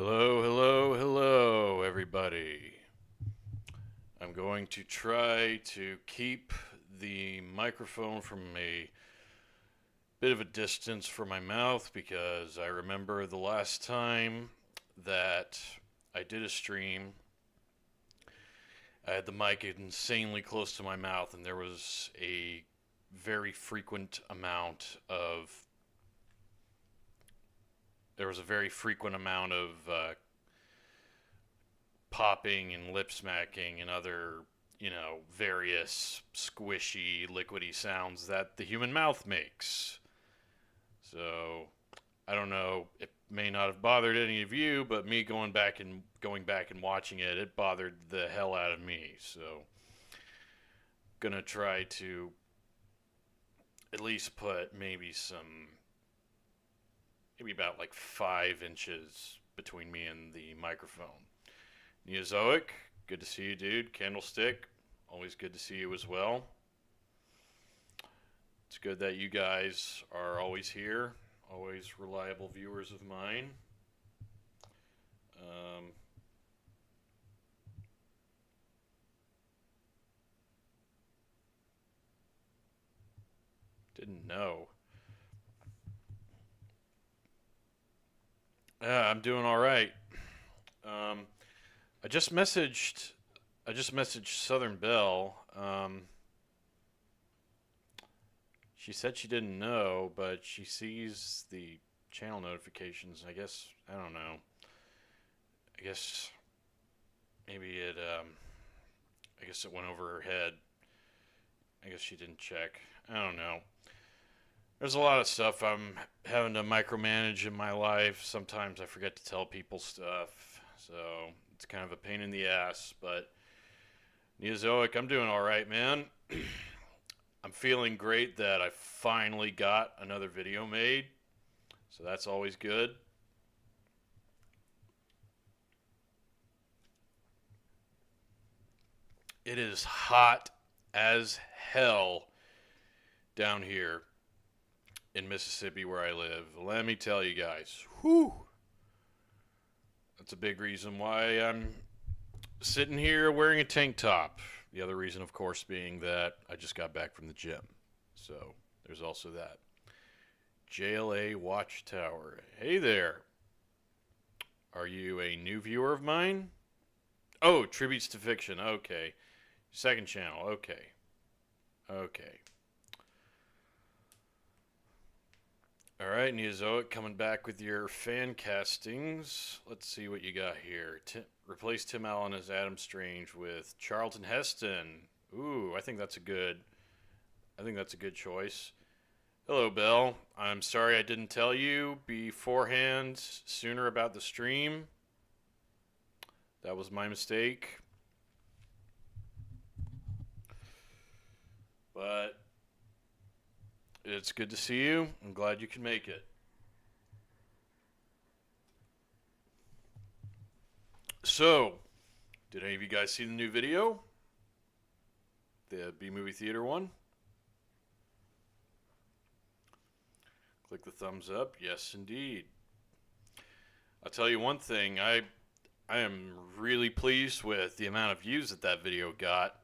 Hello, hello, hello, everybody. I'm going to try to keep the microphone from a bit of a distance from my mouth because I remember the last time that I did a stream, I had the mic insanely close to my mouth, and very frequent amount of there was a very frequent amount of popping and lip smacking and other, various squishy, liquidy sounds that the human mouth makes. So I don't know. It may not have bothered any of you, but me going back and watching it, it bothered the hell out of me. So gonna try to at least put maybe about like 5 inches between me and the microphone. Neozoic, good to see you, dude. Candlestick, always good to see you as well. It's good that you guys are always here, always reliable viewers of mine. Um, didn't know. Yeah, I'm doing all right. Um, I just messaged. I just messaged Southern Belle. She said she didn't know, but she sees the channel notifications. I don't know. I guess maybe it. I guess it went over her head. I guess she didn't check. I don't know. There's a lot of stuff I'm having to micromanage in my life. Sometimes I forget to tell people stuff, so it's kind of a pain in the ass. But Neozoic, I'm doing all right, man. I'm feeling great that I finally got another video made, so that's always good. It is hot as hell down here in Mississippi where I live. Let me tell you guys, whew, that's a big reason why I'm sitting here wearing a tank top. The other reason, of course, being that I just got back from the gym. So there's also that. JLA Watchtower. Hey there. Are you a new viewer of mine? Oh, Tributes to Fiction. Okay. Second channel. Okay. Okay. All right, Neozoic, coming back with your fan castings. Let's see what you got here. Replace Tim Allen as Adam Strange with Charlton Heston. Ooh, I think that's a good choice. Hello, Belle. I'm sorry I didn't tell you beforehand sooner about the stream. That was my mistake. But it's good to see you. I'm glad you can make it. So, did any of you guys see the new video? The B Movie Theater one? Click the thumbs up. Yes, indeed. I'll tell you one thing. I am really pleased with the amount of views that video got.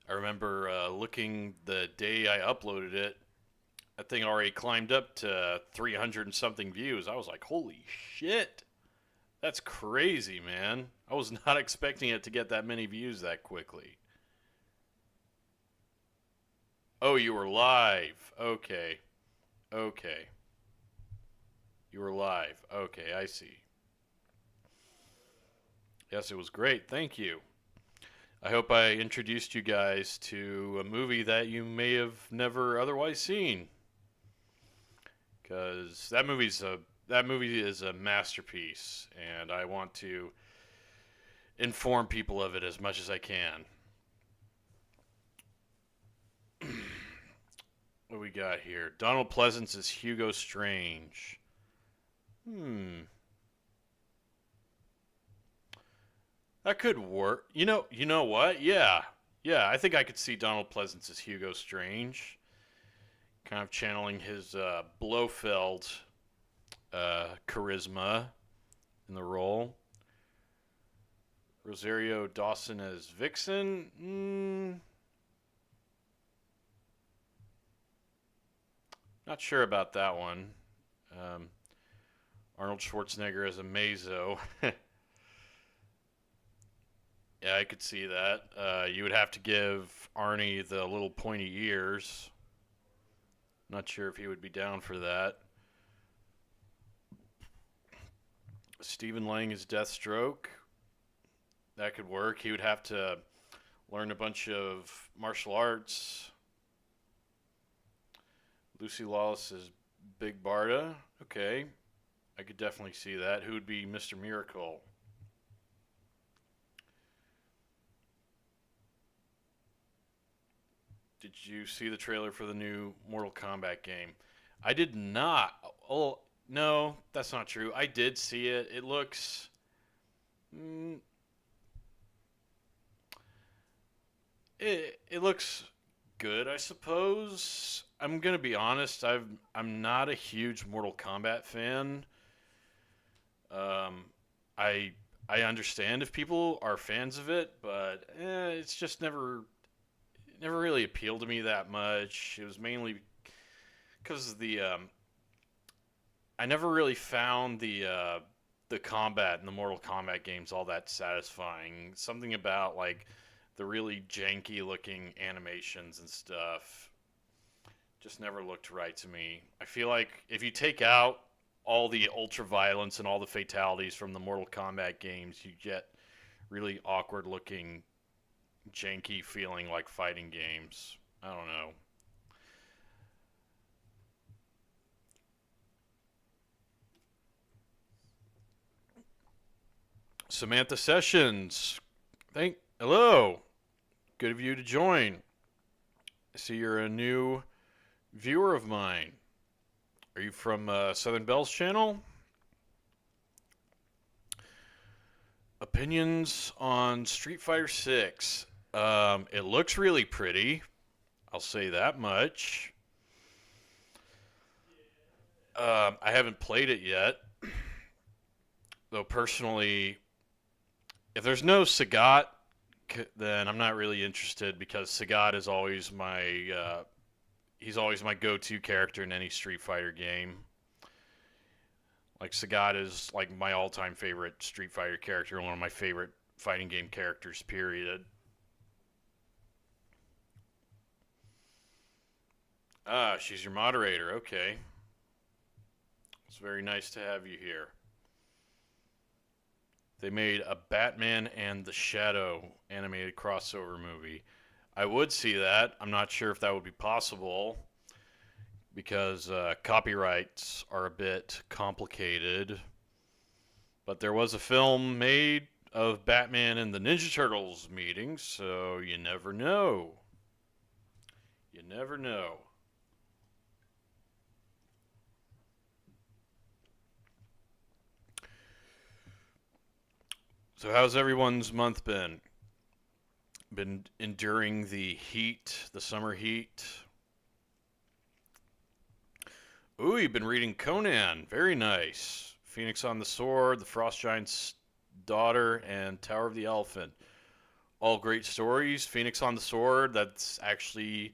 I remember looking the day I uploaded it. That thing already climbed up to 300 and something views. I was like, holy shit. That's crazy, man. I was not expecting it to get that many views that quickly. Oh, you were live. Okay. Okay. You were live. Okay, I see. Yes, it was great. Thank you. I hope I introduced you guys to a movie that you may have never otherwise seen. Because that movie is a masterpiece, and I want to inform people of it as much as I can. What we got here? Donald Pleasance is Hugo Strange. That could work. You know what? Yeah. Yeah, I think I could see Donald Pleasance as Hugo Strange. Kind of channeling his Blofeld charisma. in the role. Rosario Dawson as Vixen. Not sure about that one. Um, Arnold Schwarzenegger as a Mazo. Yeah, I could see that. You would have to give Arnie the little pointy ears. Not sure if he would be down for that. Stephen Lang as Deathstroke. That could work. He would have to learn a bunch of martial arts. Lucy Lawless as Big Barda. Okay. I could definitely see that. Who would be Mr. Miracle? Did you see the trailer for the new Mortal Kombat game? I did not. Oh, no, that's not true. I did see it. It looks. Mm, it looks good, I suppose. I'm gonna be honest. I'm not a huge Mortal Kombat fan. Um, I I understand if people are fans of it, but it's just never really appealed to me that much. It was mainly because the I never really found the combat in the Mortal Kombat games all that satisfying. Something about like the really janky looking animations and stuff just never looked right to me. I feel like if you take out all the ultra violence and all the fatalities from the Mortal Kombat games, you get really awkward looking, janky feeling like fighting games. I don't know. Samantha Sessions, hello. Good of you to join. I see you're a new viewer of mine. Are you from Southern Bell's channel? Opinions on Street Fighter 6. It looks really pretty. I'll say that much. I haven't played it yet. Though personally, if there's no Sagat, then I'm not really interested because Sagat is always he's always my go-to character in any Street Fighter game. Like Sagat is like my all-time favorite Street Fighter character, one of my favorite fighting game characters. Period. Ah, she's your moderator. Okay, it's very nice to have you here. They made a Batman and the Shadow animated crossover movie. I would see that. I'm not sure if that would be possible because copyrights are a bit complicated. But there was a film made of Batman and the Ninja Turtles meeting, so you never know. You never know. So, how's everyone's month been? Been enduring the heat, the summer heat? Ooh, you've been reading Conan. Very nice. Phoenix on the Sword, The Frost Giant's Daughter, and Tower of the Elephant. All great stories. Phoenix on the Sword, that's actually,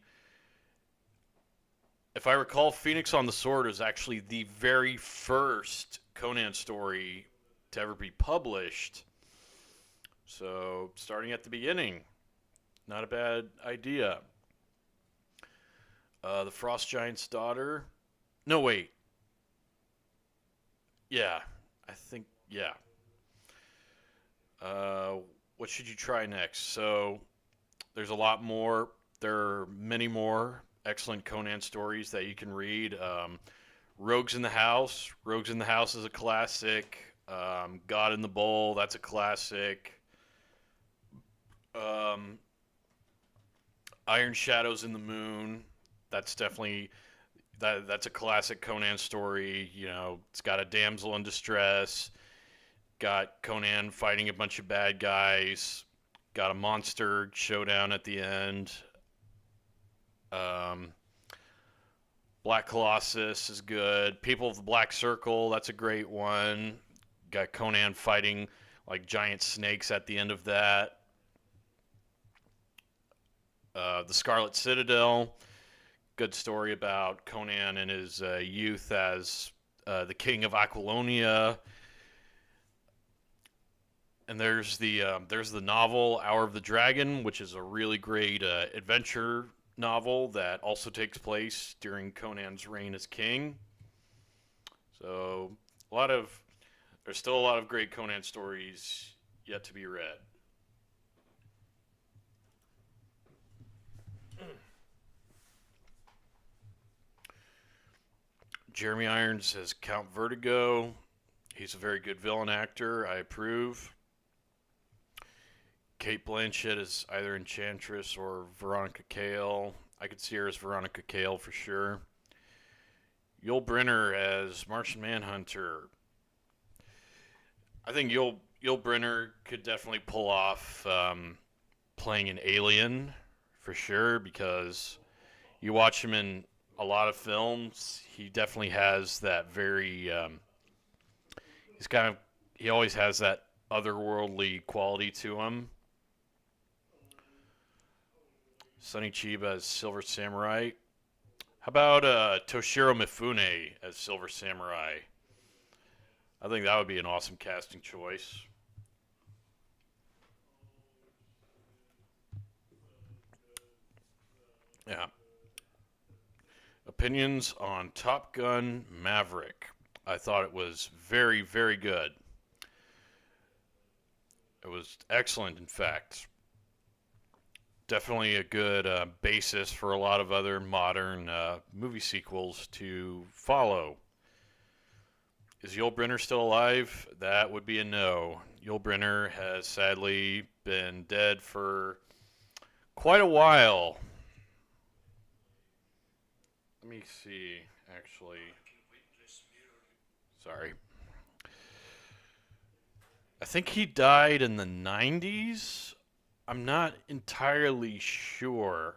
if I recall, Phoenix on the Sword is actually the very first Conan story to ever be published. So, starting at the beginning, not a bad idea. The Frost Giant's Daughter. No, wait. Yeah, I think, yeah. Uh, what should you try next? So, there's a lot more. There are many more excellent Conan stories that you can read. Rogues in the House. Rogues in the House is a classic. God in the Bowl. That's a classic. Um, Iron Shadows in the Moon. That's definitely that's a classic Conan story. You know, it's got a damsel in distress. Got Conan fighting a bunch of bad guys. Got a monster showdown at the end. Um, Black Colossus is good. People of the Black Circle, that's a great one. got Conan fighting like giant snakes at the end of that. The Scarlet Citadel, good story about Conan in his youth as the king of Aquilonia. And there's the novel Hour of the Dragon, which is a really great adventure novel that also takes place during Conan's reign as king. So there's still a lot of great Conan stories yet to be read. Jeremy Irons as Count Vertigo. He's a very good villain actor. I approve. Cate Blanchett is either Enchantress or Veronica Cale. I could see her as Veronica Cale for sure. Yul Brynner as Martian Manhunter. I think Yul Brynner could definitely pull off playing an alien for sure, because you watch him in a lot of films. He definitely has that very. He always has that otherworldly quality to him. Sonny Chiba as Silver Samurai. How about Toshiro Mifune as Silver Samurai? I think that would be an awesome casting choice. Yeah. Opinions on Top Gun Maverick. I thought it was very, very good. It was excellent, in fact. Definitely a good basis for a lot of other modern movie sequels to follow. Is Yul Brynner still alive? That would be a no. Yul Brynner has sadly been dead for quite a while. Let me see, actually. Sorry. I think he died in the 90s. I'm not entirely sure.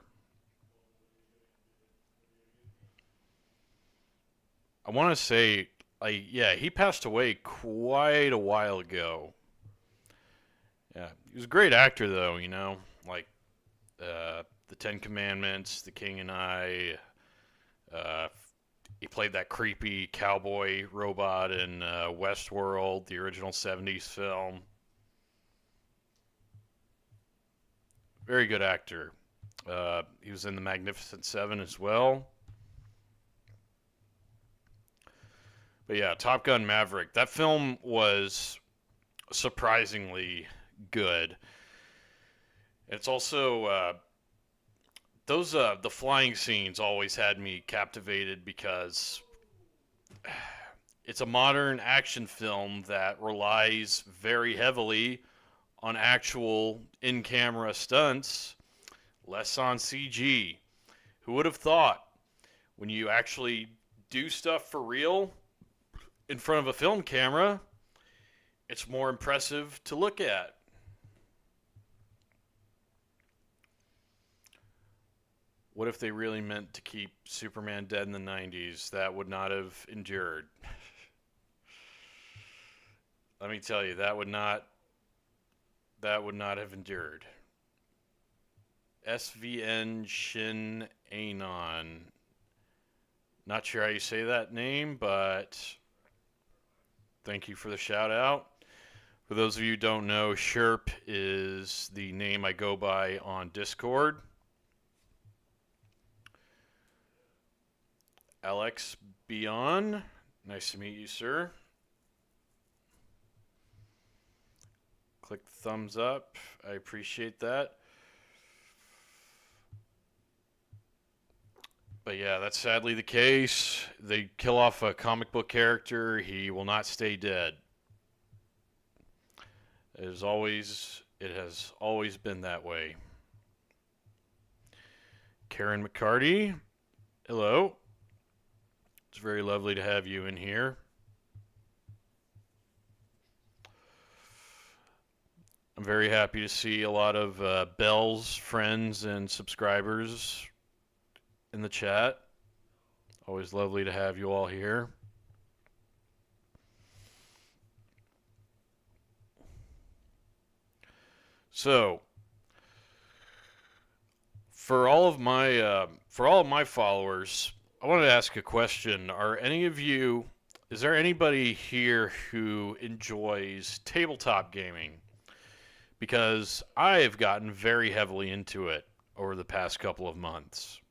I want to say, yeah, he passed away quite a while ago. Yeah, he was a great actor, though, like the Ten Commandments, The King and I. He played that creepy cowboy robot in Westworld, the original 70s film. Very good actor. He was in The Magnificent Seven as well. But yeah, Top Gun Maverick. That film was surprisingly good. It's also the flying scenes always had me captivated, because it's a modern action film that relies very heavily on actual in-camera stunts, less on CG. Who would have thought, when you actually do stuff for real in front of a film camera, it's more impressive to look at. What if they really meant to keep Superman dead in the 90s? That would not have endured. Let me tell you, that would not have endured. SVN Shin Anon. Not sure how you say that name, but thank you for the shout out. For those of you who don't know, Sherp is the name I go by on Discord. Alex Beyond, nice to meet you, sir. Click the thumbs up. I appreciate that. But yeah, that's sadly the case. They kill off a comic book character, he will not stay dead. It has always been that way. Karen McCarty, hello. It's very lovely to have you in here. I'm very happy to see a lot of Bell's friends and subscribers in the chat. Always lovely to have you all here. So, for all of my followers, I wanted to ask a question. Are any of you is there anybody here who enjoys tabletop gaming? Because I have gotten very heavily into it over the past couple of months.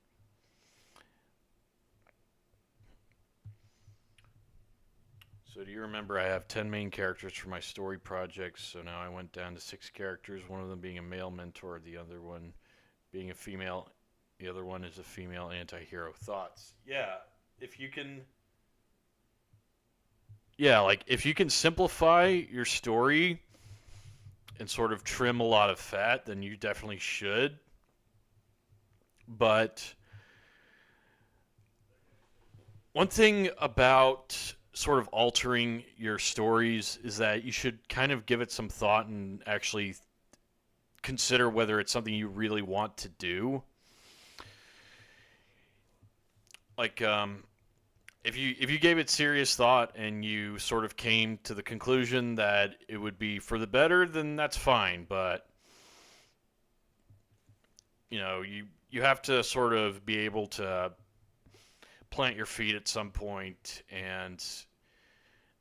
So do you remember I have 10 main characters for my story projects, so now I went down to 6 characters, one of them being a male mentor, the other one being a female, the other one is a female anti-hero. Thoughts? If you can like if you can simplify your story and sort of trim a lot of fat, then you definitely should. But one thing about sort of altering your stories is that you should kind of give it some thought and actually consider whether it's something you really want to do. Like, if you gave it serious thought and you sort of came to the conclusion that it would be for the better, then that's fine. But you have to sort of be able to plant your feet at some point and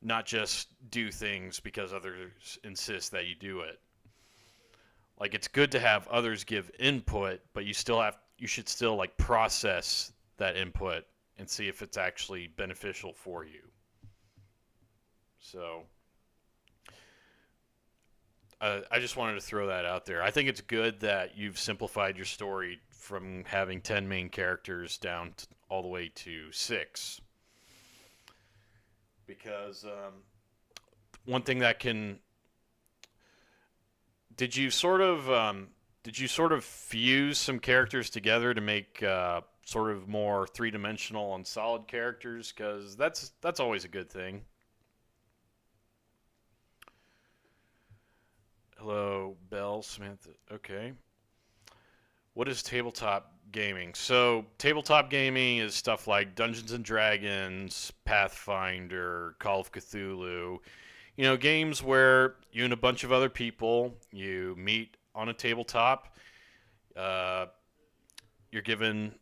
not just do things because others insist that you do it. Like, it's good to have others give input, but you should still like process that input and see if it's actually beneficial for you. So I just wanted to throw that out there. I think it's good that you've simplified your story from having 10 main characters down all the way to 6. Because one thing that can... Did you sort of fuse some characters together to make sort of more three-dimensional and solid characters? Because that's always a good thing. Hello, Belle, Samantha. Okay. What is tabletop gaming? So, tabletop gaming is stuff like Dungeons and Dragons, Pathfinder, Call of Cthulhu. Games where you and a bunch of other people, you meet on a tabletop. You're given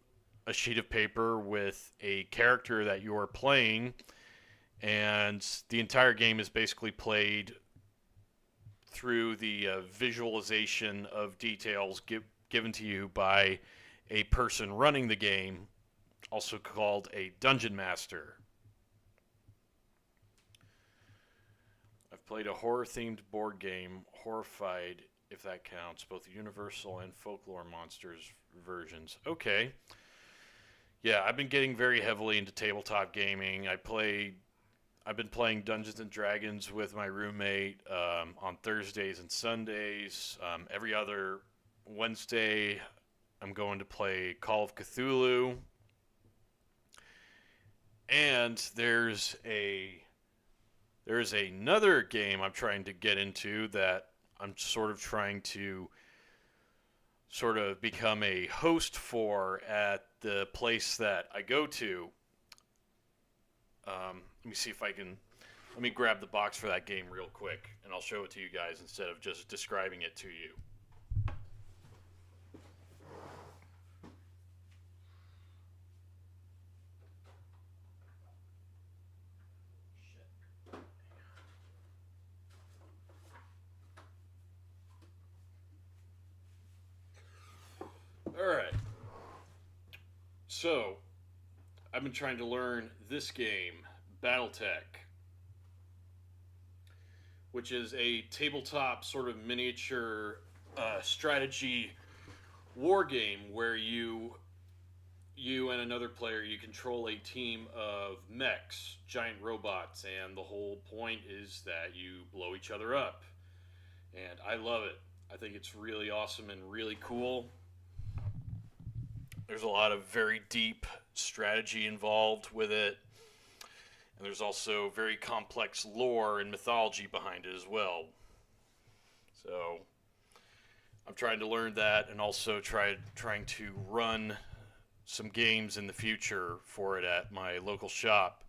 a sheet of paper with a character that you are playing, and the entire game is basically played through the visualization of details given to you by a person running the game, also called a dungeon master. I've played a horror-themed board game, Horrified, if that counts, both Universal and Folklore Monsters versions. Okay. Yeah, I've been getting very heavily into tabletop gaming. I've been playing Dungeons and Dragons with my roommate on Thursdays and Sundays. Every other Wednesday, I'm going to play Call of Cthulhu. And there's another game I'm trying to get into that I'm sort of trying to sort of become a host for at the place that I go to. Let me see if I can. Let me grab the box for that game real quick, and I'll show it to you guys instead of just describing it to you. All right. So, I've been trying to learn this game, Battletech, which is a tabletop sort of miniature strategy war game where you and another player, you control a team of mechs, giant robots, and the whole point is that you blow each other up. And I love it. I think it's really awesome and really cool. There's a lot of very deep strategy involved with it. And there's also very complex lore and mythology behind it as well. So I'm trying to learn that and also trying to run some games in the future for it at my local shop,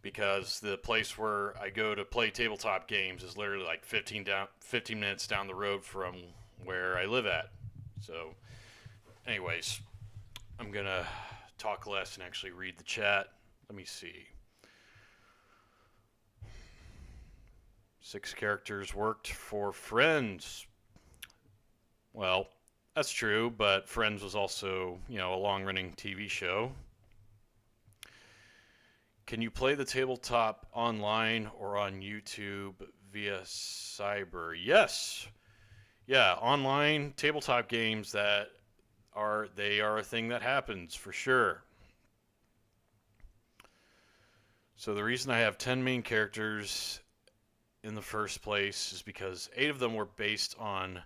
because the place where I go to play tabletop games is literally like 15 minutes down the road from where I live at. So, anyways, I'm gonna talk less and actually read the chat. Let me see. 6 characters worked for Friends. Well, that's true, but Friends was also, a long-running TV show. Can you play the tabletop online or on YouTube via Cyber? Yes. Yeah, online tabletop games are a thing that happens for sure. So the reason I have 10 main characters in the first place is because 8 of them were based on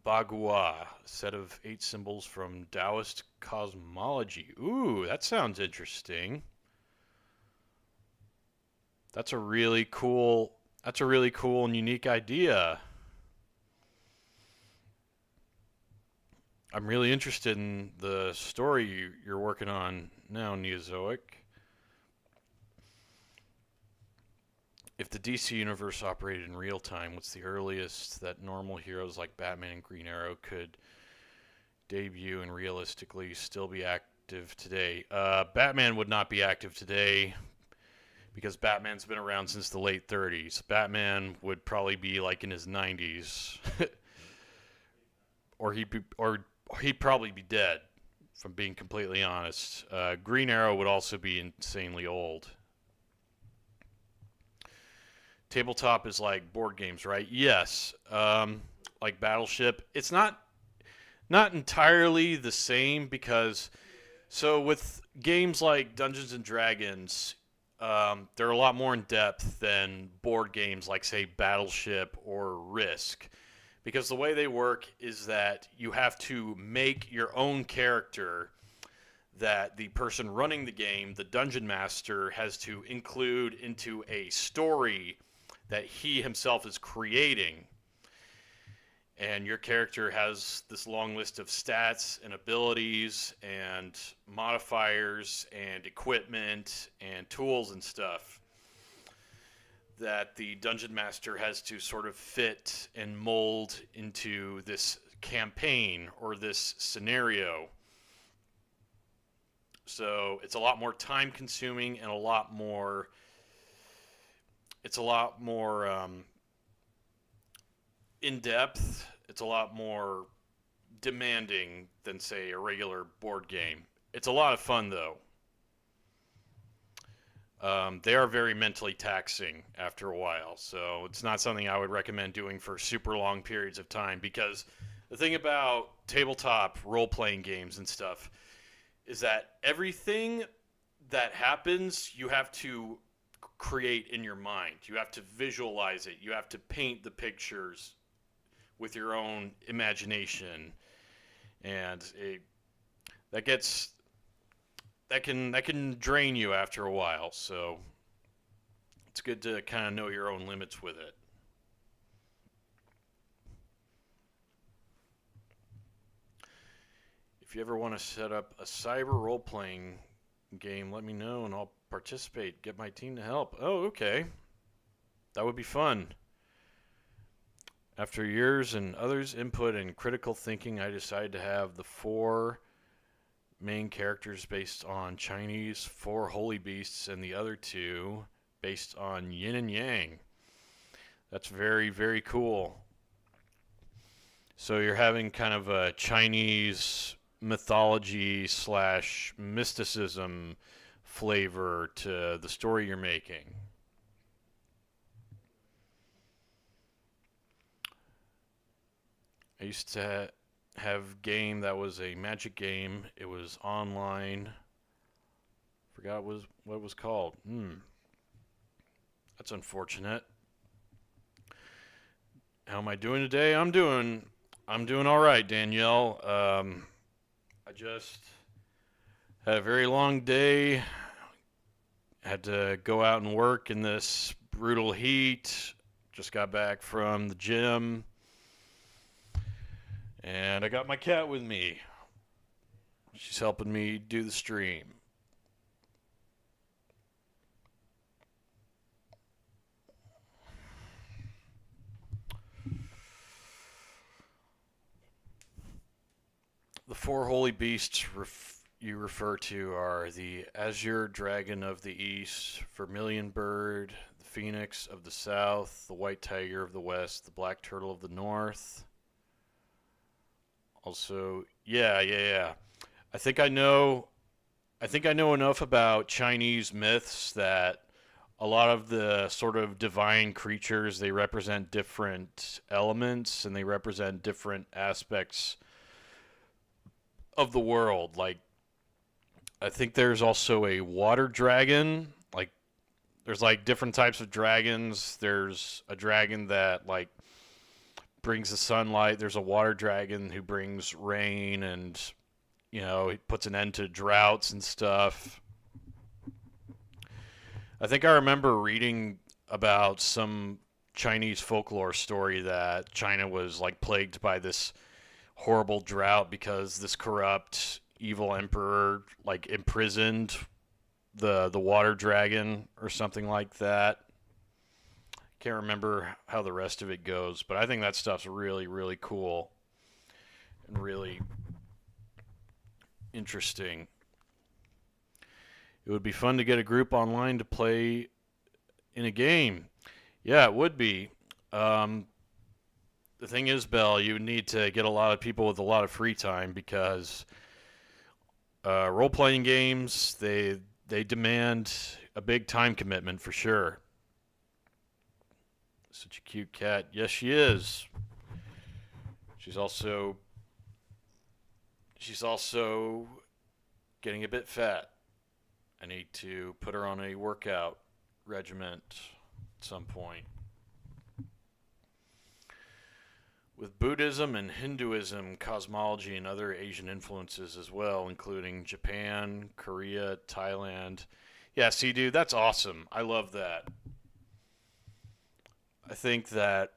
Bagua, a set of 8 symbols from Taoist cosmology. Ooh, that sounds interesting. That's a really cool and unique idea. I'm really interested in the story you're working on now, Neozoic. If the DC universe operated in real time, what's the earliest that normal heroes like Batman and Green Arrow could debut and realistically still be active today? Batman would not be active today because Batman's been around since the late 30s. Batman would probably be like in his 90s, or he'd probably be dead. If I'm being completely honest, Green Arrow would also be insanely old. Tabletop is like board games, right? Yes. Like Battleship. It's not entirely the same because with games like Dungeons and Dragons, they're a lot more in depth than board games like, say, Battleship or Risk. Because the way they work is that you have to make your own character that the person running the game, the dungeon master, has to include into a story that he himself is creating. And your character has this long list of stats and abilities and modifiers and equipment and tools and stuff that the dungeon master has to sort of fit and mold into this campaign or this scenario. So it's a lot more time consuming and a lot more in depth. It's a lot more demanding than, say, a regular board game. It's a lot of fun, though. They are very mentally taxing after a while, so it's not something I would recommend doing for super long periods of time, because the thing about tabletop role-playing games and stuff is that everything that happens, you have to create in your mind. You have to visualize it. You have to paint the pictures with your own imagination, and that can drain you after a while. So it's good to kind of know your own limits with it. If you ever want to set up a cyber role-playing game, let me know and I'll participate. Get my team to help. Oh, okay. That would be fun. After years and others' input and critical thinking, I decided to have the 4 main characters based on Chinese 4 holy beasts and the other 2 based on yin and yang. That's very, very cool. So you're having kind of a Chinese mythology / mysticism flavor to the story you're making. I used to have a game that was a magic game. It was online. Forgot what it was called. That's unfortunate. How am I doing today? I'm doing all right, Danielle. I just had a very long day. Had to go out and work in this brutal heat. Just got back from the gym. And I got my cat with me. She's helping me do the stream. four holy beasts you refer to are the azure dragon of the east, vermilion bird, the phoenix of the south, the white tiger of the west, the black turtle of the north. Also, yeah. I think I know. I think I know enough about Chinese myths that a lot of the sort of divine creatures, they represent different elements and they represent different aspects of the world. Like, I think there's also a water dragon. Like, there's like different types of dragons. There's a dragon that like brings the sunlight. There's a water dragon who brings rain and, it puts an end to droughts and stuff. I think I remember reading about some Chinese folklore story that China was like plagued by this horrible drought because this corrupt evil emperor like imprisoned the water dragon or something like that. Can't remember how the rest of it goes, but I think that stuff's really, really cool and really interesting. It would be fun to get a group online to play in a game. Yeah, it would be. The thing is, Bell, you would need to get a lot of people with a lot of free time because role-playing games, they demand a big time commitment for sure. Such a cute cat. Yes, she is. She's also getting a bit fat. I need to put her on a workout regiment at some point. With Buddhism and Hinduism, cosmology, and other Asian influences as well, including Japan, Korea, Thailand. Yeah, see, dude, that's awesome. I love that. I think that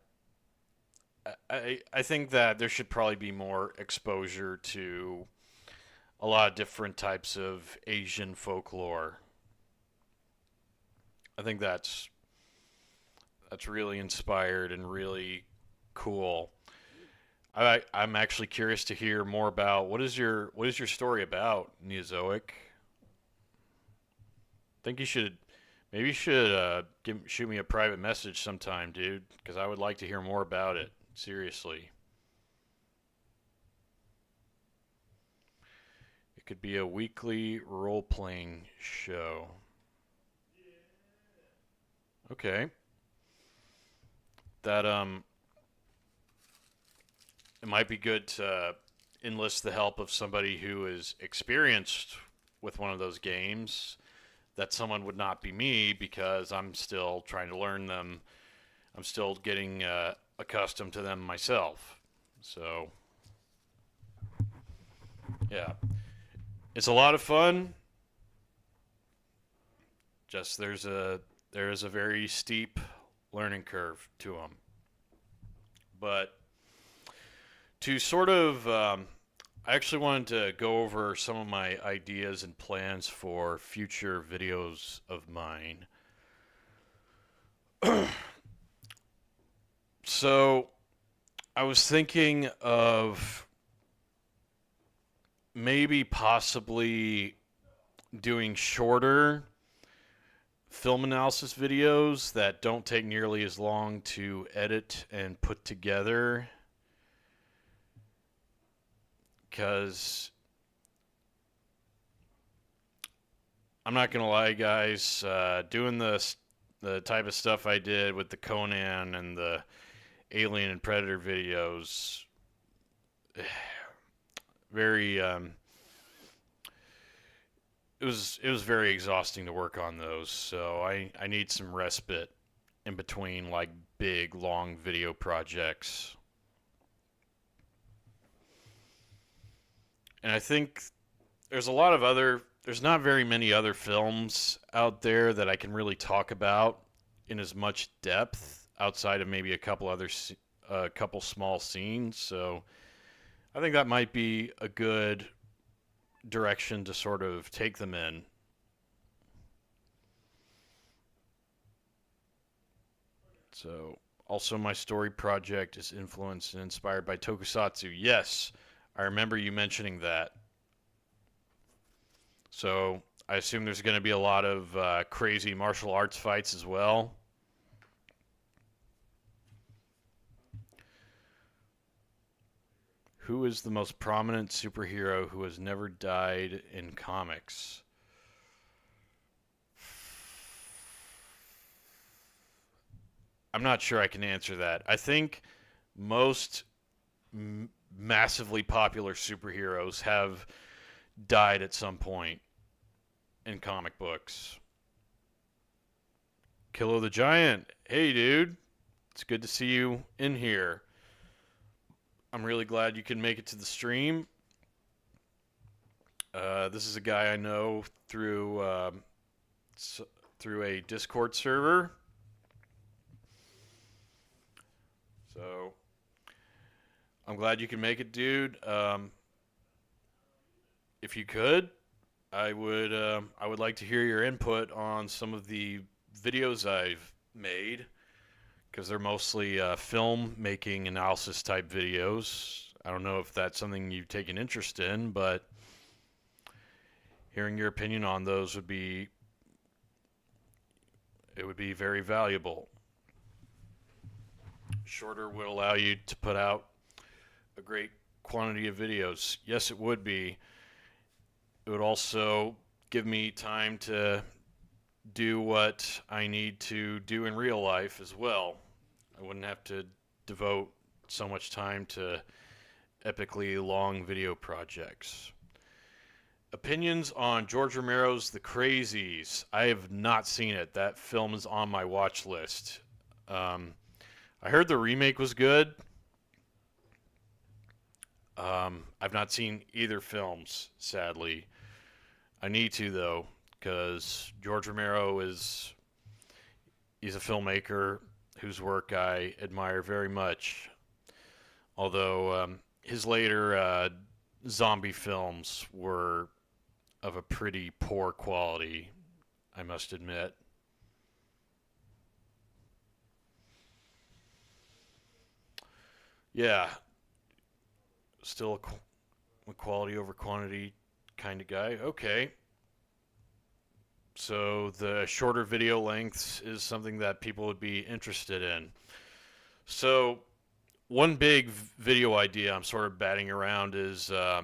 I think that there should probably be more exposure to a lot of different types of Asian folklore. I think that's really inspired and really cool. I'm actually curious to hear more about what is your story about, Neozoic. Think you should maybe you should shoot me a private message sometime, dude, because I would like to hear more about it. Seriously, it could be a weekly role playing show. Okay, that it might be good to enlist the help of somebody who is experienced with one of those games. That someone would not be me because I'm still trying to learn them. I'm still getting accustomed to them myself. So, yeah. It's a lot of fun. Just there is a very steep learning curve to them. But to sort of I actually wanted to go over some of my ideas and plans for future videos of mine. So, I was thinking of maybe possibly doing shorter film analysis videos that don't take nearly as long to edit and put together. Because I'm not gonna lie, guys, doing the type of stuff I did with the Conan and the Alien and Predator videos, very it was very exhausting to work on those. So I need some respite in between like big long video projects. And I think there's not very many other films out there that I can really talk about in as much depth outside of maybe a couple small scenes. So I think that might be a good direction to sort of take them in. So also my story project is influenced and inspired by Tokusatsu. Yes, I remember you mentioning that. So I assume there's going to be a lot of crazy martial arts fights as well. Who is the most prominent superhero who has never died in comics? I'm not sure I can answer that. I think most massively popular superheroes have died at some point in comic books. Killer the Giant. Hey, dude. It's good to see you in here. I'm really glad you can make it to the stream. This is a guy I know through a Discord server. So I'm glad you can make it, dude. If you could, I would like to hear your input on some of the videos I've made, because they're mostly film making analysis type videos. I don't know if that's something you take an interest in, but hearing your opinion on those would be very valuable. Shorter will allow you to put out a great quantity of videos. Yes, it would be. It would also give me time to do what I need to do in real life as well. I wouldn't have to devote so much time to epically long video projects. Opinions on George Romero's The Crazies. I have not seen it. That film is on my watch list. I heard the remake was good. I've not seen either films, sadly. I need to, though, because George Romero he's a filmmaker whose work I admire very much. Although his later zombie films were of a pretty poor quality, I must admit. Yeah, still a quality over quantity kind of guy. Okay. So the shorter video lengths is something that people would be interested in. So one big video idea I'm sort of batting around is a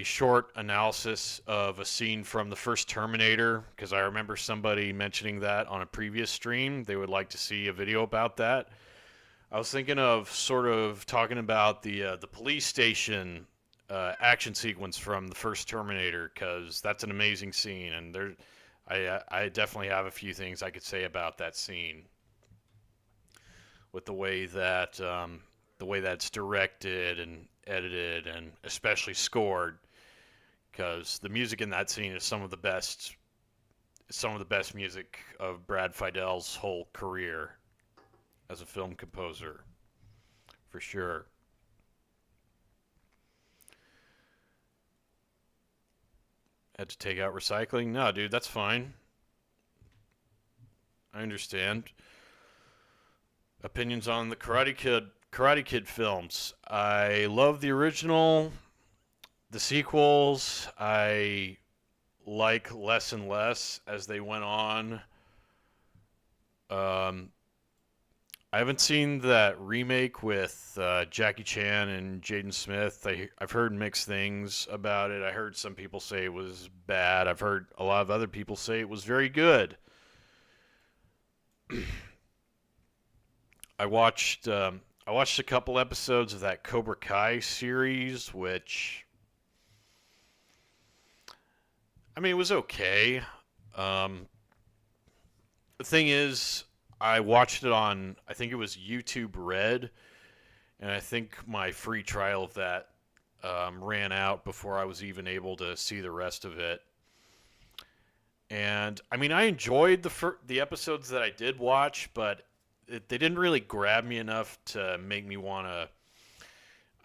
short analysis of a scene from the first Terminator, because I remember somebody mentioning that on a previous stream. They would like to see a video about that. I was thinking of sort of talking about the police station action sequence from the first Terminator, because that's an amazing scene, and I definitely have a few things I could say about that scene, with the way that's directed and edited and especially scored, because the music in that scene is some of the best music of Brad Feidel's whole career as a film composer, for sure. Had to take out recycling? No, dude, that's fine. I understand. Opinions on the Karate Kid films. I love the original. The sequels, I like less and less as they went on. Um, I haven't seen that remake with Jackie Chan and Jaden Smith. I've heard mixed things about it. I heard some people say it was bad. I've heard a lot of other people say it was very good. I watched a couple episodes of that Cobra Kai series, which, I mean, it was okay. Um, the thing is, I watched it on, I think it was YouTube Red, and I think my free trial of that ran out before I was even able to see the rest of it. And I mean, I enjoyed the episodes that I did watch, but they didn't really grab me enough to make me want to,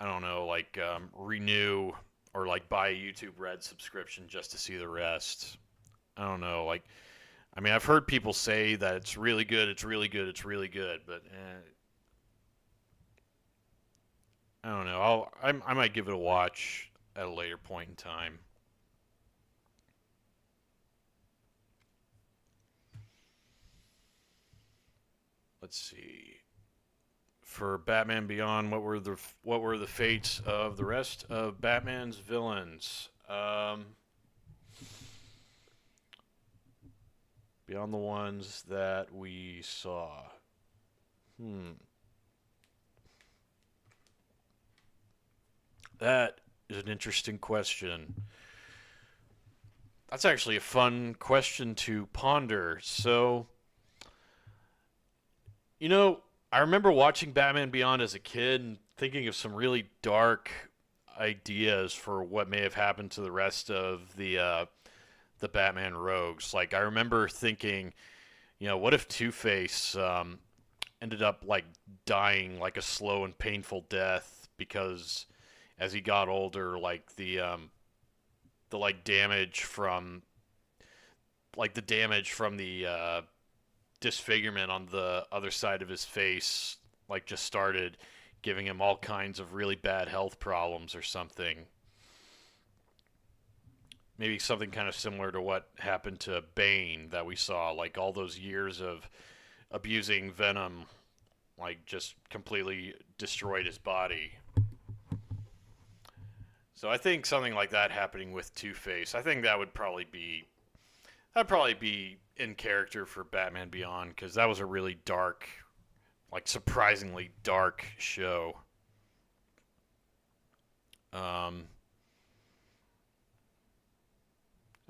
I don't know, like renew or like buy a YouTube Red subscription just to see the rest. I don't know, like, I mean, I've heard people say that it's really good, it's really good, it's really good, but I don't know. I might give it a watch at a later point in time. Let's see. For Batman Beyond, what were the fates of the rest of Batman's villains? Beyond the ones that we saw. Hmm. That is an interesting question. That's actually a fun question to ponder. So, you know, I remember watching Batman Beyond as a kid and thinking of some really dark ideas for what may have happened to the rest of the Batman rogues. Like I remember thinking, what if Two Face ended up like dying like a slow and painful death because as he got older, like the like damage from the disfigurement on the other side of his face like just started giving him all kinds of really bad health problems or something. Maybe something kind of similar to what happened to Bane that we saw, like all those years of abusing Venom, like just completely destroyed his body. So I think something like that happening with Two Face, I think that'd probably be in character for Batman Beyond because that was a really dark, like surprisingly dark show. Um,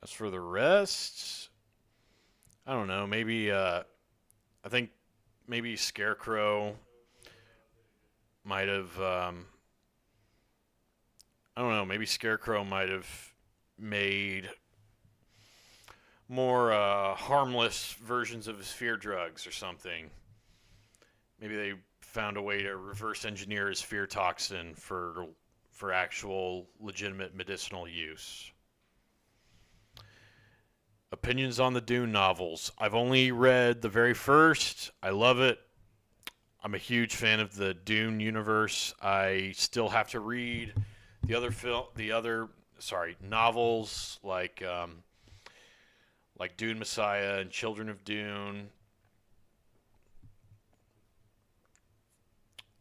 as for the rest, I don't know. Maybe I think maybe Scarecrow might have. I don't know. Maybe Scarecrow might have made more harmless versions of his fear drugs or something. Maybe they found a way to reverse engineer his fear toxin for actual legitimate medicinal use. Opinions on the Dune novels. I've only read the very first. I love it. I'm a huge fan of the Dune universe. I still have to read the other novels like Dune Messiah and Children of Dune.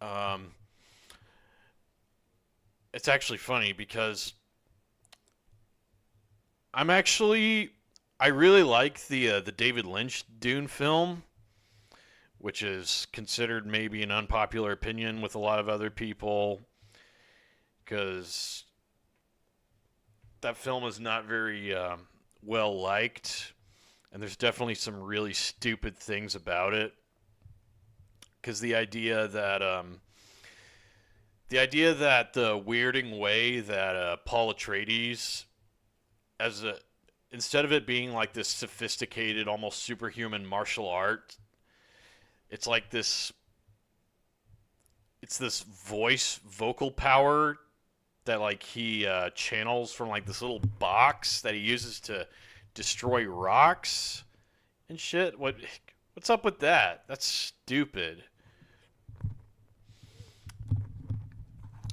Um, it's actually funny because I'm actually I really like the David Lynch Dune film, which is considered maybe an unpopular opinion with a lot of other people because that film is not very well liked, and there's definitely some really stupid things about it. Because the idea that the weirding way that Paul Atreides as a instead of it being like this sophisticated, almost superhuman martial art, it's like this vocal power that like he channels from like this little box that he uses to destroy rocks and shit. What's up with that? That's stupid.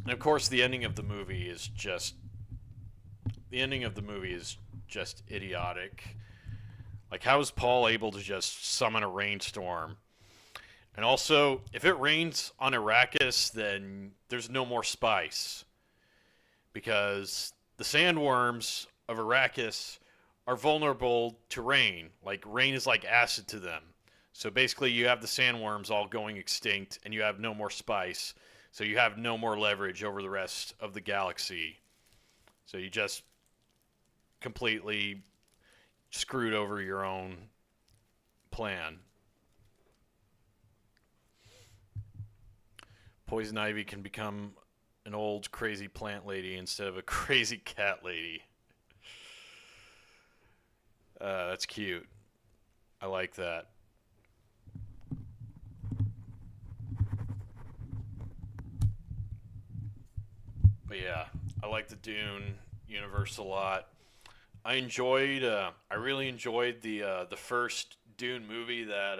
And of course, the ending of the movie is just idiotic. Like, how is Paul able to just summon a rainstorm? And also, if it rains on Arrakis, then there's no more spice because the sandworms of Arrakis are vulnerable to rain. Like rain is like acid to them. So basically, you have the sandworms all going extinct, and you have no more spice. So you have no more leverage over the rest of the galaxy. So you just completely screwed over your own plan. Poison Ivy can become an old crazy plant lady instead of a crazy cat lady. That's cute. I like that. But yeah, I like the Dune universe a lot. I really enjoyed the first Dune movie that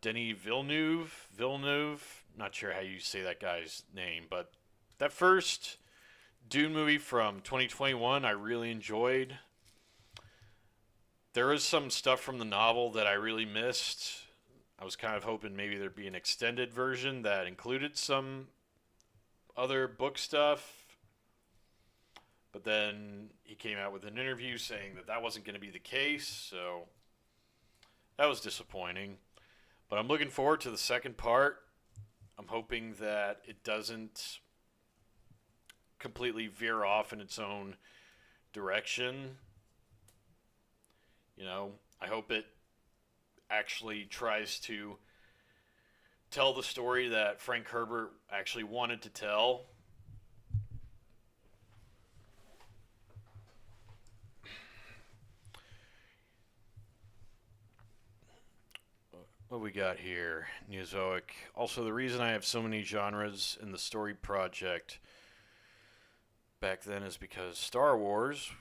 Denis Villeneuve. Villeneuve. Not sure how you say that guy's name, but that first Dune movie from 2021, I really enjoyed. There is some stuff from the novel that I really missed. I was kind of hoping maybe there'd be an extended version that included some other book stuff. But then he came out with an interview saying that that wasn't going to be the case, so that was disappointing. But I'm looking forward to the second part. I'm hoping that it doesn't completely veer off in its own direction. You know, I hope it actually tries to tell the story that Frank Herbert actually wanted to tell. What we got here? Neozoic. Also, the reason I have so many genres in the story project back then is because Star Wars,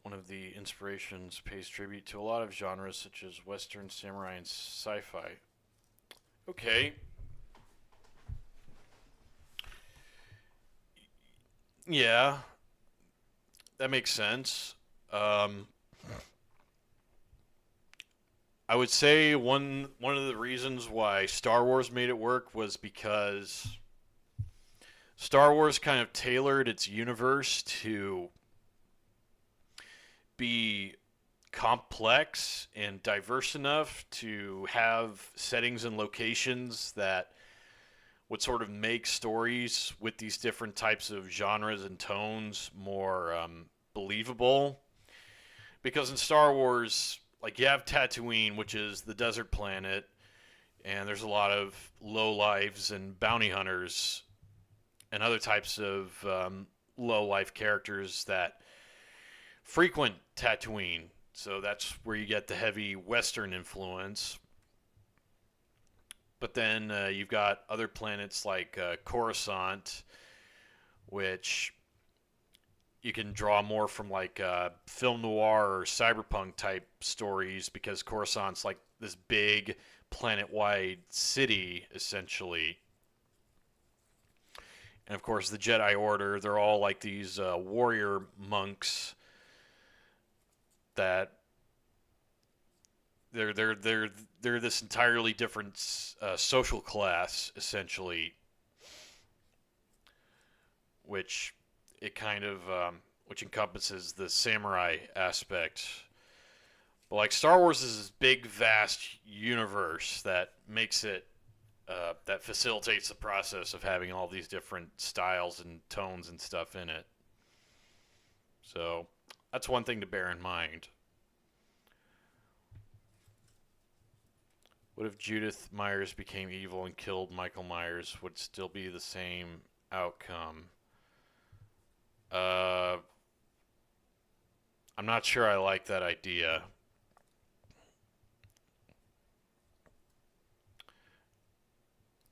one of the inspirations, pays tribute to a lot of genres such as Western, samurai, and sci fi. Okay. Yeah, that makes sense. Um, I would say one of the reasons why Star Wars made it work was because Star Wars kind of tailored its universe to be complex and diverse enough to have settings and locations that would sort of make stories with these different types of genres and tones more believable. Because in Star Wars, like you have Tatooine, which is the desert planet, and there's a lot of low lives and bounty hunters and other types of low life characters that frequent Tatooine. So that's where you get the heavy Western influence. But then you've got other planets like Coruscant, which you can draw more from like film noir or cyberpunk type stories because Coruscant's like this big planet-wide city essentially. And of course the Jedi Order, they're all like these warrior monks that they're this entirely different social class essentially, which it kind of which encompasses the samurai aspect. But like Star Wars is this big, vast universe that makes it that facilitates the process of having all these different styles and tones and stuff in it. So that's one thing to bear in mind. What if Judith Myers became evil and killed Michael Myers? Would still be the same outcome? Uh, I'm not sure I like that idea.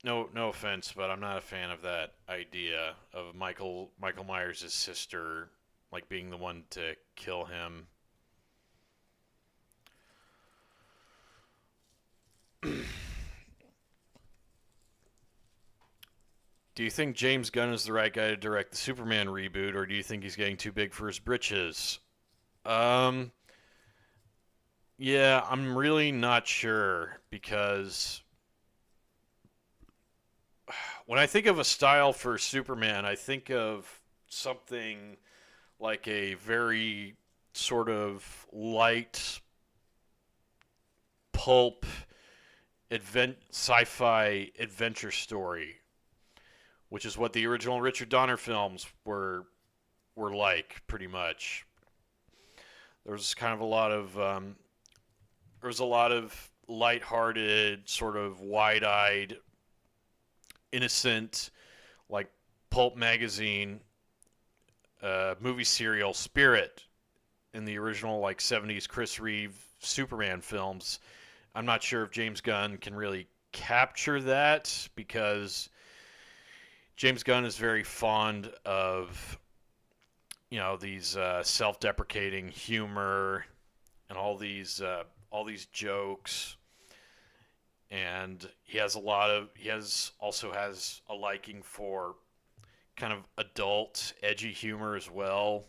No offense, but I'm not a fan of that idea of Michael Myers' sister like being the one to kill him. Do you think James Gunn is the right guy to direct the Superman reboot, or do you think he's getting too big for his britches? Um, yeah, I'm really not sure because when I think of a style for Superman, I think of something like a very sort of light pulp sci-fi adventure story, which is what the original Richard Donner films were like, pretty much. There was kind of a lot of there was a lot of light-hearted, sort of wide-eyed, innocent, like pulp magazine movie serial spirit in the original like 70s Chris Reeve Superman films. I'm not sure if James Gunn can really capture that because James Gunn is very fond of, you know, these self-deprecating humor and all these jokes. and he also has a liking for kind of adult, edgy humor as well.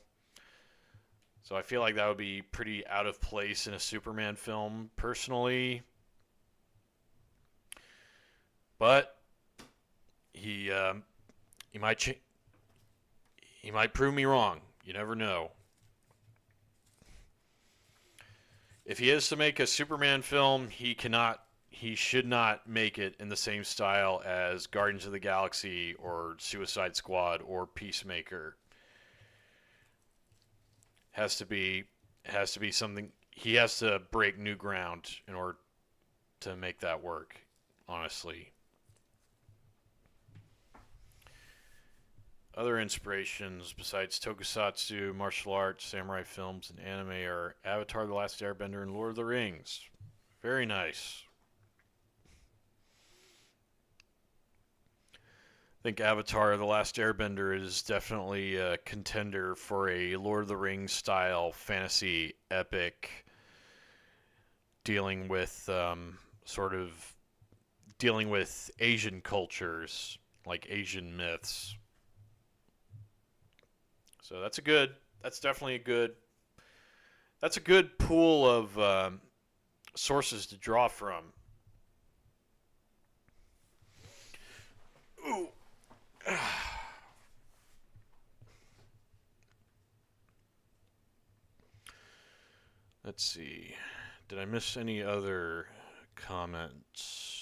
So I feel like that would be pretty out of place in a Superman film, personally. But he he might he might prove me wrong. You never know. If he is to make a Superman film, he should not make it in the same style as Guardians of the Galaxy or Suicide Squad or Peacemaker. Has to be something. He has to break new ground in order to make that work, honestly. Other inspirations besides tokusatsu, martial arts, samurai films, and anime are Avatar: The Last Airbender and Lord of the Rings. Very nice. I think Avatar: The Last Airbender is definitely a contender for a Lord of the Rings style fantasy epic dealing with sort of dealing with Asian cultures, like Asian myths. So that's definitely that's a good pool of sources to draw from. Ooh. Let's see. Did I miss any other comments?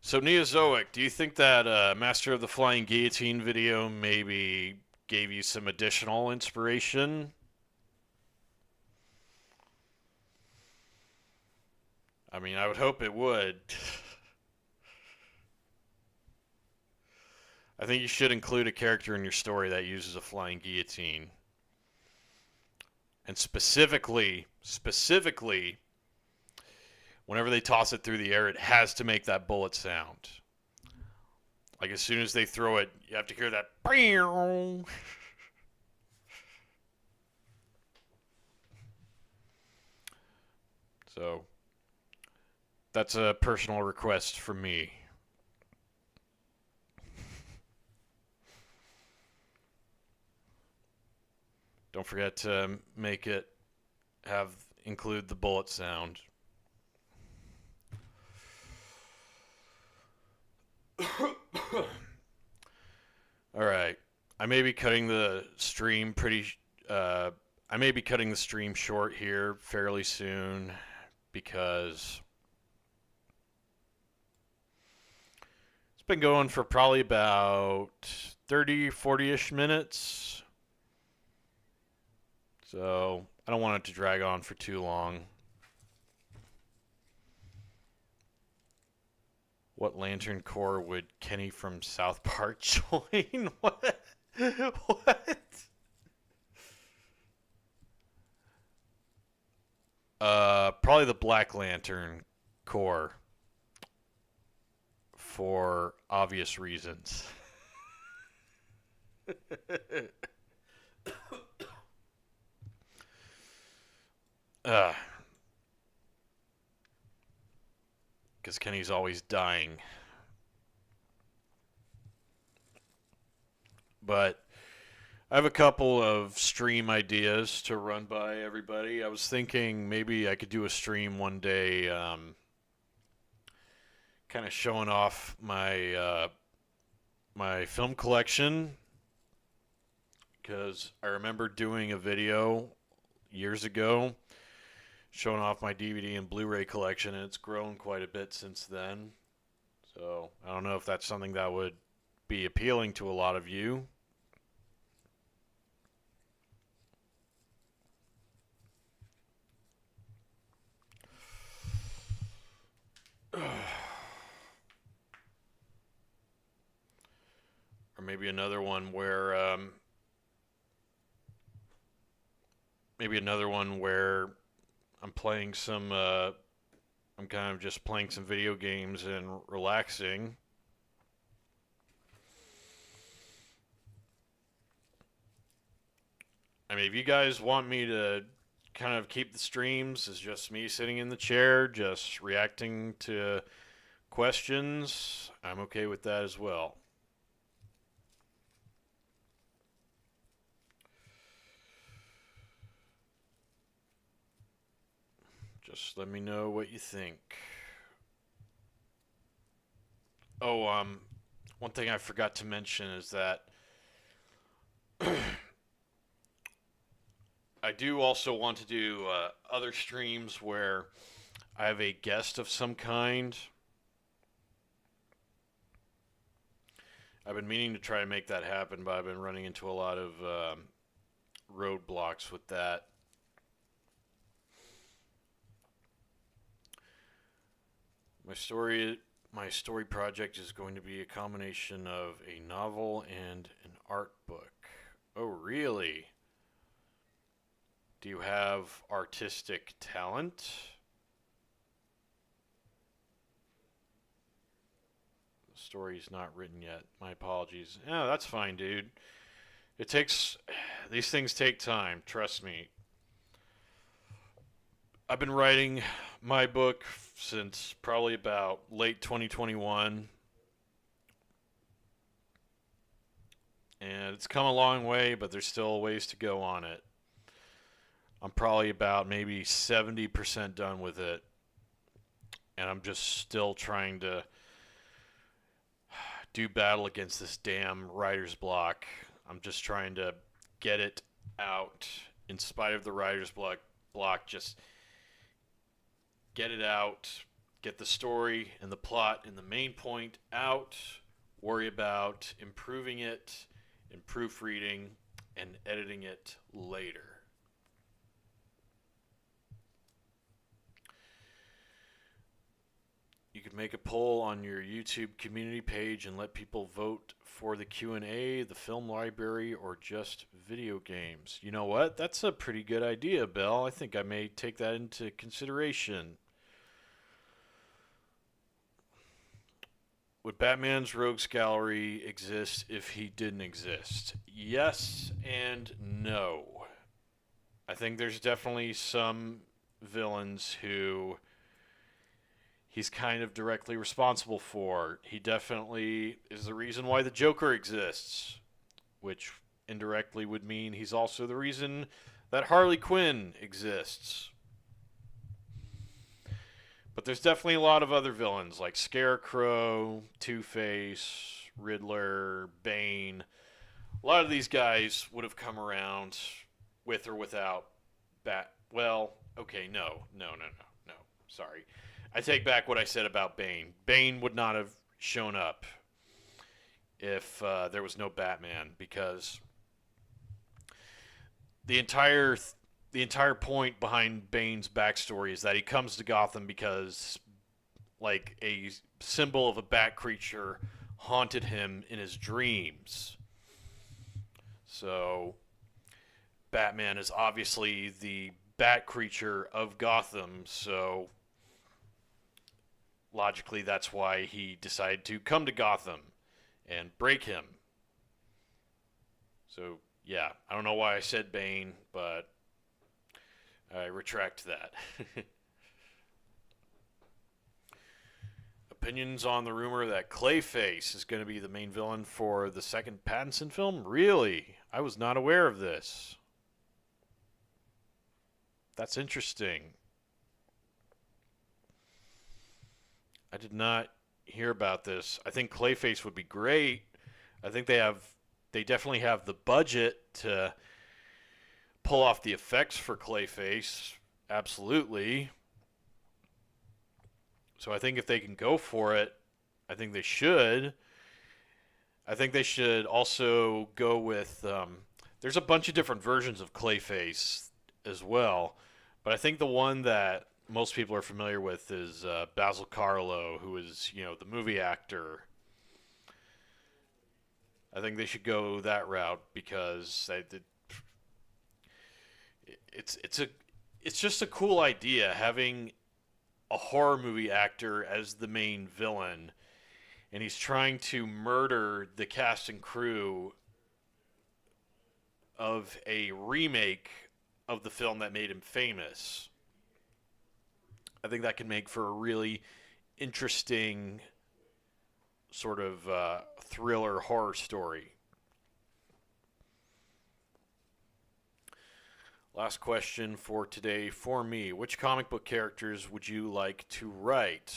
So Neozoic, do you think that Master of the Flying Guillotine video maybe gave you some additional inspiration? I mean, I would hope it would. I think you should include a character in your story that uses a flying guillotine. And specifically, whenever they toss it through the air, it has to make that bullet sound. Like as soon as they throw it, you have to hear that. So that's a personal request from me. Don't forget to make it include the bullet sound. All right. I may be cutting the stream I may be cutting the stream short here fairly soon because it's been going for probably about 30, 40-ish minutes. So I don't want it to drag on for too long. What Lantern Corps would Kenny from South Park join? What? What? Probably the Black Lantern Corps for obvious reasons. Because Kenny's always dying. But I have a couple of stream ideas to run by everybody. I was thinking maybe I could do a stream one day, kind of showing off my film collection, because I remember doing a video years ago showing off my DVD and Blu-ray collection, and it's grown quite a bit since then. So I don't know if that's something that would be appealing to a lot of you. Or maybe another one where I'm playing I'm kind of just playing some video games and relaxing. I mean, if you guys want me to kind of keep the streams as just me sitting in the chair, just reacting to questions, I'm okay with that as well. Just let me know what you think. Oh, one thing I forgot to mention is that I do also want to do other streams where I have a guest of some kind. I've been meaning to try to make that happen, but I've been running into a lot of roadblocks with that. My story project is going to be a combination of a novel and an art book. Oh, really? Do you have artistic talent? The story's not written yet. My apologies. Yeah, that's fine, dude. These things take time, trust me. I've been writing my book since probably about late 2021, and it's come a long way, but there's still a ways to go on it. I'm probably about maybe 70% done with it, and I'm just still trying to do battle against this damn writer's block. I'm just trying to get it out in spite of the writer's block, just get it out, get the story and the plot and the main point out, worry about improving it and proofreading and editing it later. You could make a poll on your YouTube community page and let people vote for the Q&A, the film library, or just video games. You know what? That's a pretty good idea, Bill. I think I may take that into consideration. Would Batman's Rogues Gallery exist if he didn't exist? Yes and no. I think there's definitely some villains who he's kind of directly responsible for. He definitely is the reason why the Joker exists, which indirectly would mean he's also the reason that Harley Quinn exists. But there's definitely a lot of other villains like Scarecrow, Two-Face, Riddler, Bane. A lot of these guys would have come around with or without Well, okay, no. Sorry. I take back what I said about Bane. Bane would not have shown up if there was no Batman, because the entire point behind Bane's backstory is that he comes to Gotham because, like, a symbol of a bat creature haunted him in his dreams. So, Batman is obviously the bat creature of Gotham, so logically that's why he decided to come to Gotham and break him. So, yeah, I don't know why I said Bane, but I retract that. Opinions on the rumor that Clayface is going to be the main villain for the second Pattinson film? Really? I was not aware of this. That's interesting. I did not hear about this. I think Clayface would be great. I think they definitely have the budget to pull off the effects for Clayface. Absolutely. So I think if they can go for it, I think they should. I think they should also go with. There's a bunch of different versions of Clayface as well, but I think the one that most people are familiar with is Basil Carlo, who is, the movie actor. I think they should go that route because it's just a cool idea having a horror movie actor as the main villain, and he's trying to murder the cast and crew of a remake of the film that made him famous. I think that can make for a really interesting sort of thriller horror story. Last question for today for me. Which comic book characters would you like to write?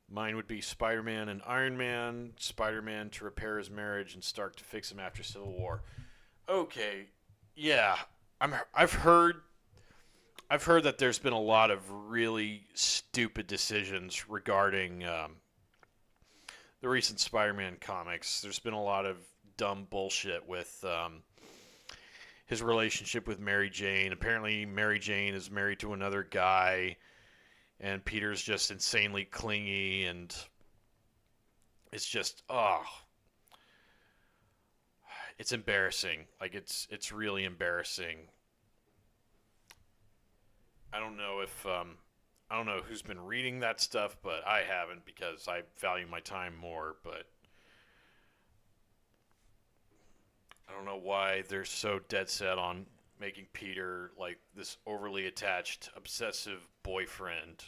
Mine would be Spider-Man and Iron Man. Spider-Man to repair his marriage and Stark to fix him after Civil War. Okay, yeah, I've heard that there's been a lot of really stupid decisions regarding the recent Spider-Man comics. There's been a lot of dumb bullshit with his relationship with Mary Jane. Apparently, Mary Jane is married to another guy, and Peter's just insanely clingy, and it's just, it's embarrassing. Like, it's really embarrassing. I don't know if I don't know who's been reading that stuff, but I haven't because I value my time more. But I don't know why they're so dead set on making Peter like this overly attached, obsessive boyfriend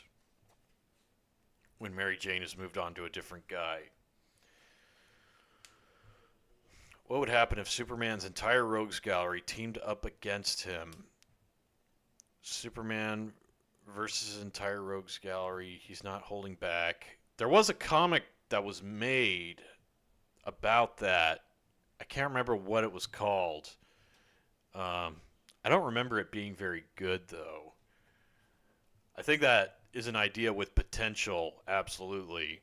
when Mary Jane has moved on to a different guy. What would happen if Superman's entire rogues gallery teamed up against him? Superman versus his entire rogues gallery. He's not holding back. There was a comic that was made about that. I can't remember what it was called. I don't remember it being very good, though. I think that is an idea with potential, absolutely.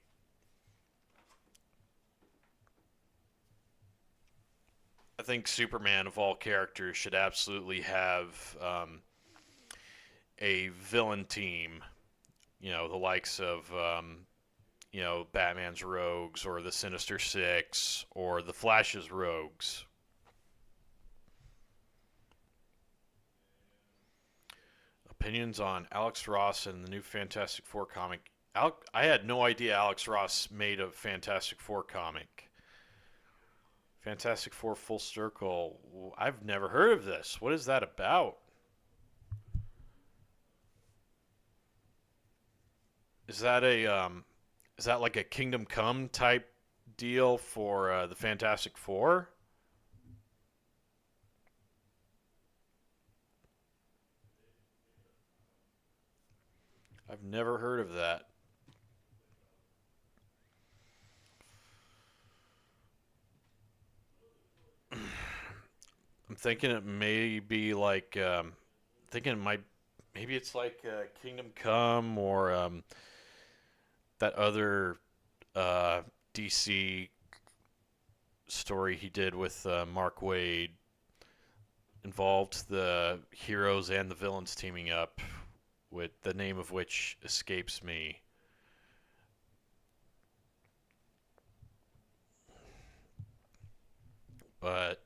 I think Superman, of all characters, should absolutely have a villain team. You know, the likes of, Batman's Rogues or the Sinister Six or the Flash's Rogues. Opinions on Alex Ross and the new Fantastic Four comic. I had no idea Alex Ross made a Fantastic Four comic. Fantastic Four Full Circle. I've never heard of this. What is that about? Is that like a Kingdom Come type deal for the Fantastic Four? I've never heard of that. I'm thinking it may be like thinking it might maybe it's like Kingdom Come or that other uh, DC story he did with Mark Waid involved the heroes and the villains teaming up, with the name of which escapes me. But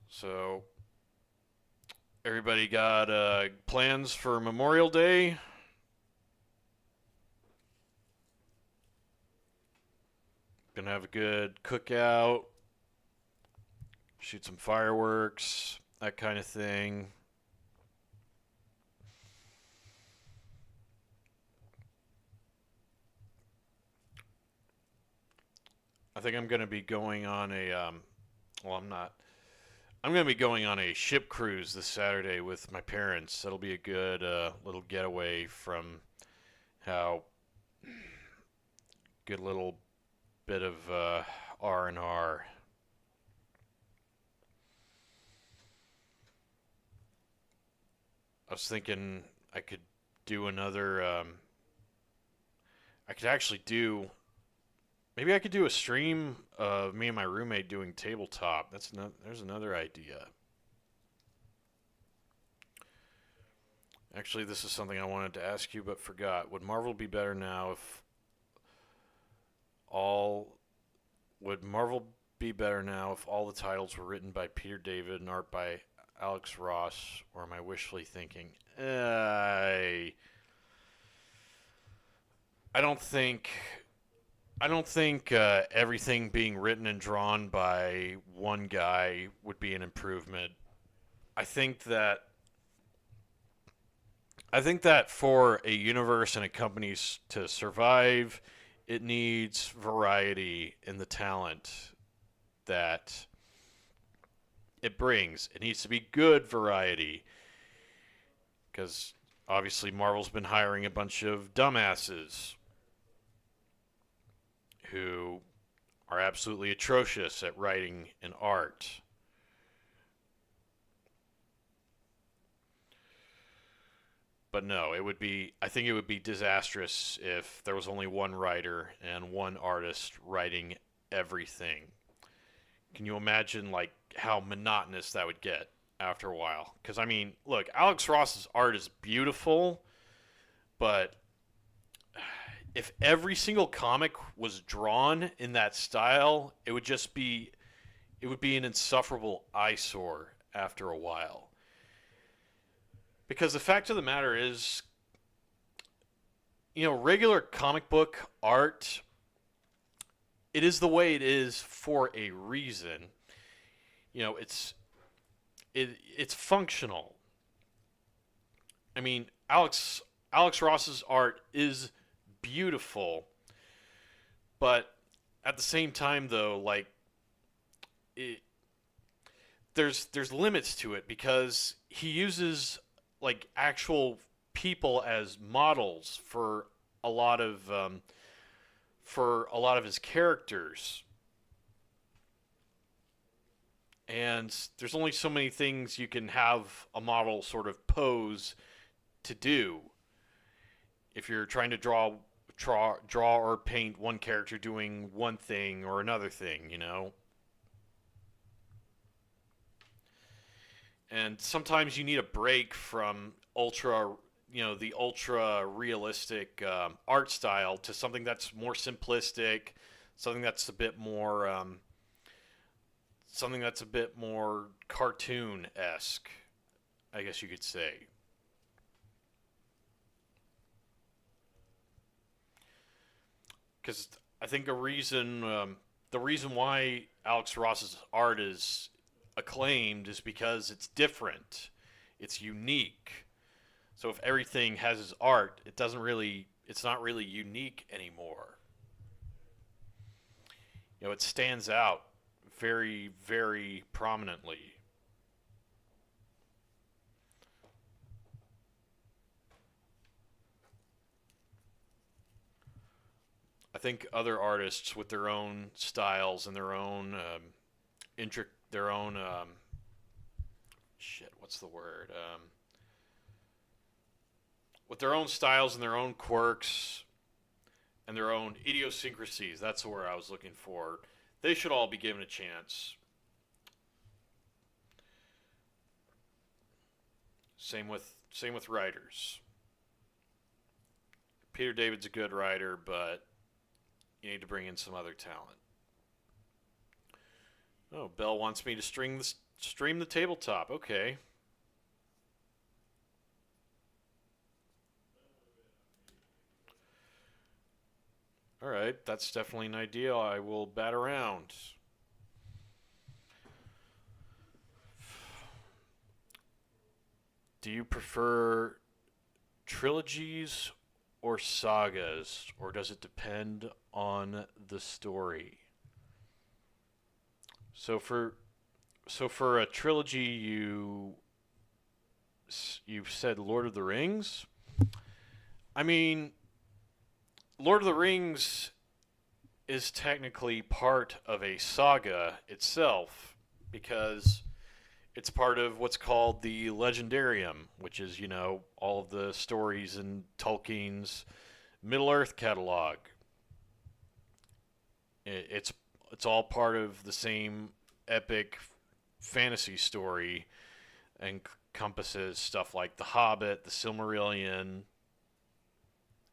so everybody got plans for Memorial Day? Gonna have a good cookout, shoot some fireworks, that kind of thing. I think I'm gonna be going on a well, I'm not. I'm gonna be going on a ship cruise this Saturday with my parents. That'll be a good little getaway from how good little bit of R&R. I was thinking I could do another. I could actually do. Maybe I could do a stream of me and my roommate doing tabletop. There's another idea. Actually, this is something I wanted to ask you but forgot. Would Marvel be better now if all would Marvel be better now if all the titles were written by Peter David and art by Alex Ross, or am I wishfully thinking? I I don't think I don't think everything being written and drawn by one guy would be an improvement. I think that I think that for a universe and a company to survive, it needs variety in the talent that it brings. It needs to be good variety because obviously Marvel's been hiring a bunch of dumbasses who are absolutely atrocious at writing and art. But no, it would be I think it would be disastrous if there was only one writer and one artist writing everything. Can you imagine like how monotonous that would get after a while? Cuz I mean, look, Alex Ross's art is beautiful, but if every single comic was drawn in that style, it would be an insufferable eyesore after a while. Because the fact of the matter is, regular comic book art, it is the way it is for a reason. You know, it's functional. I mean, Alex Ross's art is beautiful, but at the same time though, like it, there's limits to it because he uses like actual people as models a lot of for a lot of his characters, and there's only so many things you can have a model sort of pose to do if you're trying to draw or paint one character doing one thing or another thing. And sometimes you need a break from the ultra realistic art style to something that's more simplistic, something that's a bit more cartoon esque, I guess you could say. Because I think the reason why Alex Ross's art is acclaimed is because it's different, it's unique. So if everything has his art, it's not really unique anymore. It stands out very, very prominently. I think other artists with their own styles and their own their own shit. What's the word? With their own styles and their own quirks and their own idiosyncrasies. That's the word I was looking for. They should all be given a chance. Same with writers. Peter David's a good writer, but you need to bring in some other talent. Oh, Bell wants me to stream the tabletop. Okay. All right, that's definitely an idea I will bat around. Do you prefer trilogies or sagas, or does it depend on the story? So for a trilogy, you've said Lord of the Rings. I mean, Lord of the Rings is technically part of a saga itself because it's part of what's called the Legendarium, which is, all of the stories in Tolkien's Middle Earth catalog. It's all part of the same epic fantasy story, and encompasses stuff like The Hobbit, The Silmarillion,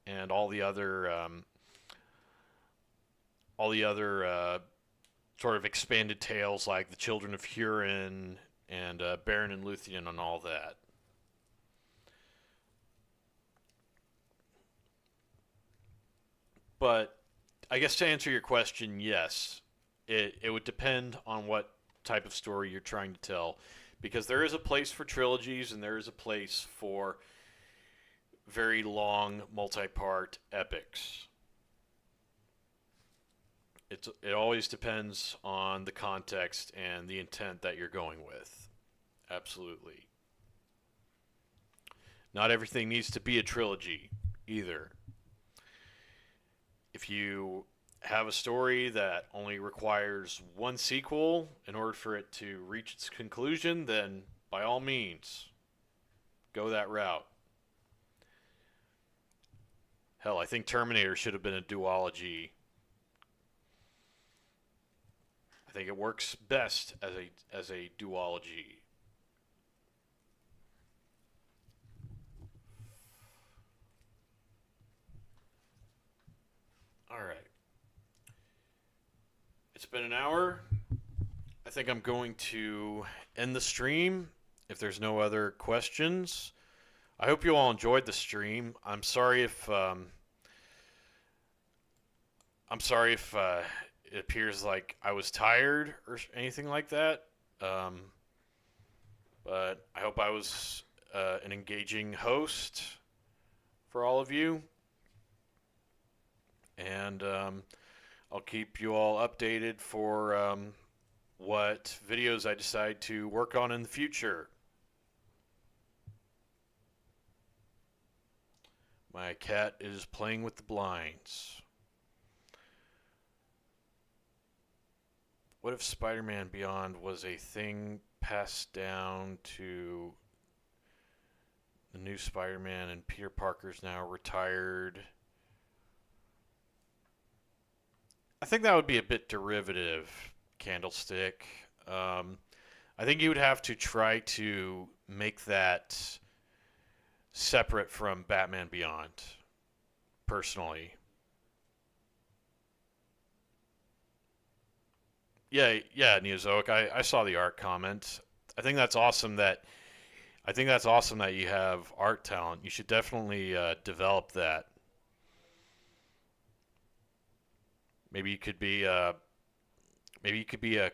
and all the other sort of expanded tales like The Children of Hurin and Baron and Luthien and all that. But I guess to answer your question, yes, it would depend on what type of story you're trying to tell, because there is a place for trilogies and there is a place for very long multi-part epics. It always depends on the context and the intent that you're going with. Absolutely. Not everything needs to be a trilogy either. If you have a story that only requires one sequel in order for it to reach its conclusion, then by all means, go that route. Hell, I think Terminator should have been a duology. I think it works best as a duology. All right. It's been an hour. I think I'm going to end the stream if there's no other questions. I hope you all enjoyed the stream. I'm sorry if it appears like I was tired or anything like that. But I hope I was an engaging host for all of you. And I'll keep you all updated for what videos I decide to work on in the future. My cat is playing with the blinds. What if Spider-Man Beyond was a thing passed down to the new Spider-Man and Peter Parker's now retired? I think that would be a bit derivative, Candlestick. I think you would have to try to make that separate from Batman Beyond, personally. Yeah, Neozoic. I saw the art comment. I think that's awesome that you have art talent. You should definitely develop that. Maybe you could be a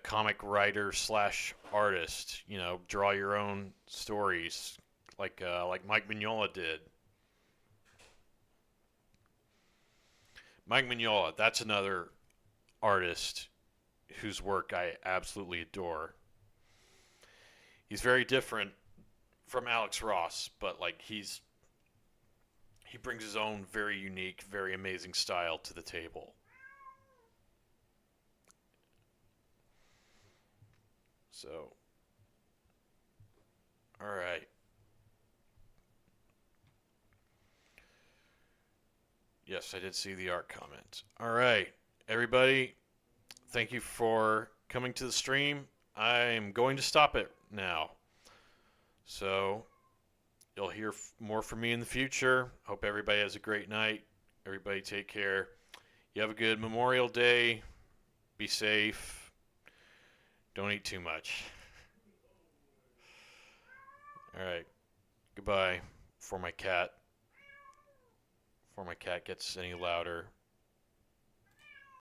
comic writer slash artist. You know, draw your own stories like Mike Mignola did. Mike Mignola, that's another artist whose work I absolutely adore. He's very different from Alex Ross, but like he brings his own very unique, very amazing style to the table. So, all right. Yes, I did see the art comment. All right, everybody, thank you for coming to the stream. I'm going to stop it now. So, you'll hear more from me in the future. Hope everybody has a great night. Everybody take care. You have a good Memorial Day. Be safe. Don't eat too much. All right. Goodbye. Before my cat gets any louder.